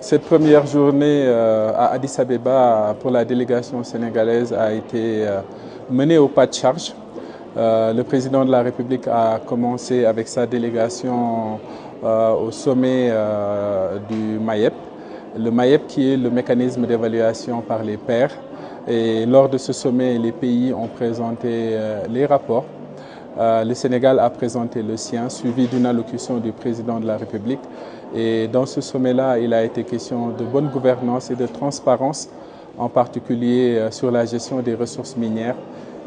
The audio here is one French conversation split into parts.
Cette première journée à Addis Abeba pour la délégation sénégalaise a été menée au pas de charge. Le président de la République a commencé avec sa délégation au sommet du MAEP. Le MAEP qui est le mécanisme d'évaluation par les pairs. Et lors de ce sommet, les pays ont présenté les rapports. Le Sénégal a présenté le sien, suivi d'une allocution du président de la République. Et dans ce sommet-là, il a été question de bonne gouvernance et de transparence, en particulier sur la gestion des ressources minières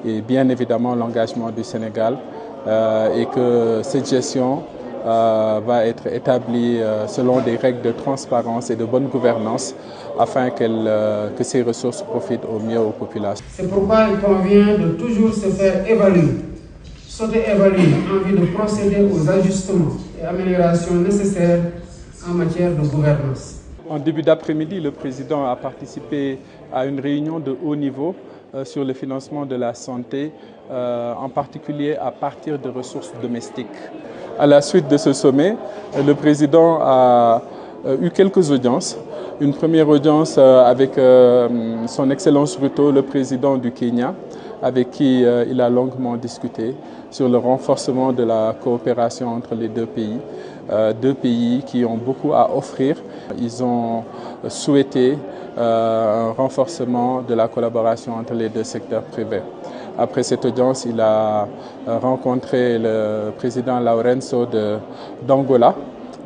et bien évidemment l'engagement du Sénégal et que cette gestion va être établie selon des règles de transparence et de bonne gouvernance afin que ces ressources profitent au mieux aux populations. C'est pourquoi il convient de toujours se faire évaluer, s'auto-évaluer en vue de procéder aux ajustements et améliorations nécessaires en matière de gouvernance. En début d'après-midi, le président a participé à une réunion de haut niveau sur le financement de la santé, en particulier à partir de ressources domestiques. À la suite de ce sommet, le président a eu quelques audiences. Une première audience avec son Excellence Ruto, le président du Kenya, avec qui il a longuement discuté sur le renforcement de la coopération entre les deux pays qui ont beaucoup à offrir. Ils ont souhaité un renforcement de la collaboration entre les deux secteurs privés. Après cette audience, il a rencontré le président Lourenço d'Angola,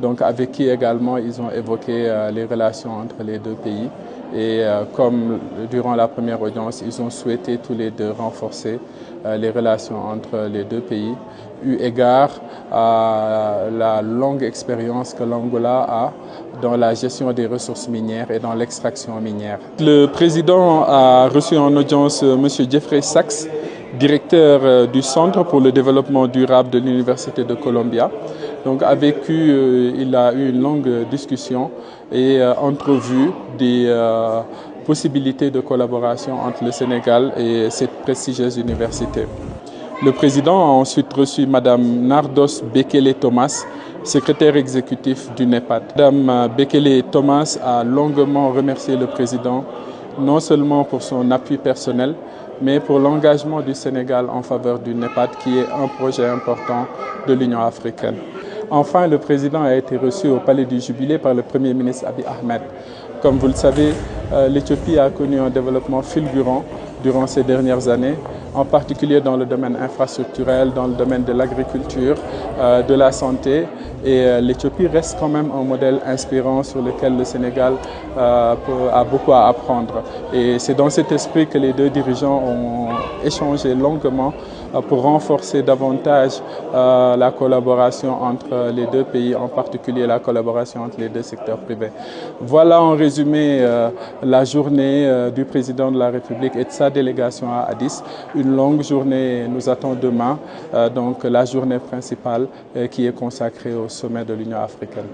donc avec qui également ils ont évoqué les relations entre les deux pays. Et comme durant la première audience, ils ont souhaité tous les deux renforcer les relations entre les deux pays, eu égard à la longue expérience que l'Angola a dans la gestion des ressources minières et dans l'extraction minière. Le président a reçu en audience M. Jeffrey Sachs, directeur du Centre pour le développement durable de l'Université de Columbia. Donc avec qui il a eu une longue discussion et entrevue des possibilités de collaboration entre le Sénégal et cette prestigieuse université. Le président a ensuite reçu Mme Nardos Bekele Thomas, secrétaire exécutif du NEPAD. Mme Bekele Thomas a longuement remercié le président, non seulement pour son appui personnel, mais pour l'engagement du Sénégal en faveur du NEPAD, qui est un projet important de l'Union africaine. Enfin, le président a été reçu au Palais du Jubilé par le Premier ministre Abiy Ahmed. Comme vous le savez, l'Éthiopie a connu un développement fulgurant durant ces dernières années, en particulier dans le domaine infrastructurel, dans le domaine de l'agriculture, de la santé. Et l'Éthiopie reste quand même un modèle inspirant sur lequel le Sénégal a beaucoup à apprendre. Et c'est dans cet esprit que les deux dirigeants ont échangé longuement pour renforcer davantage la collaboration entre les deux pays, en particulier la collaboration entre les deux secteurs privés. Voilà en résumé la journée du président de la République et de sa délégation à Addis. Une longue journée nous attend demain, donc la journée principale qui est consacrée au sommet de l'Union africaine.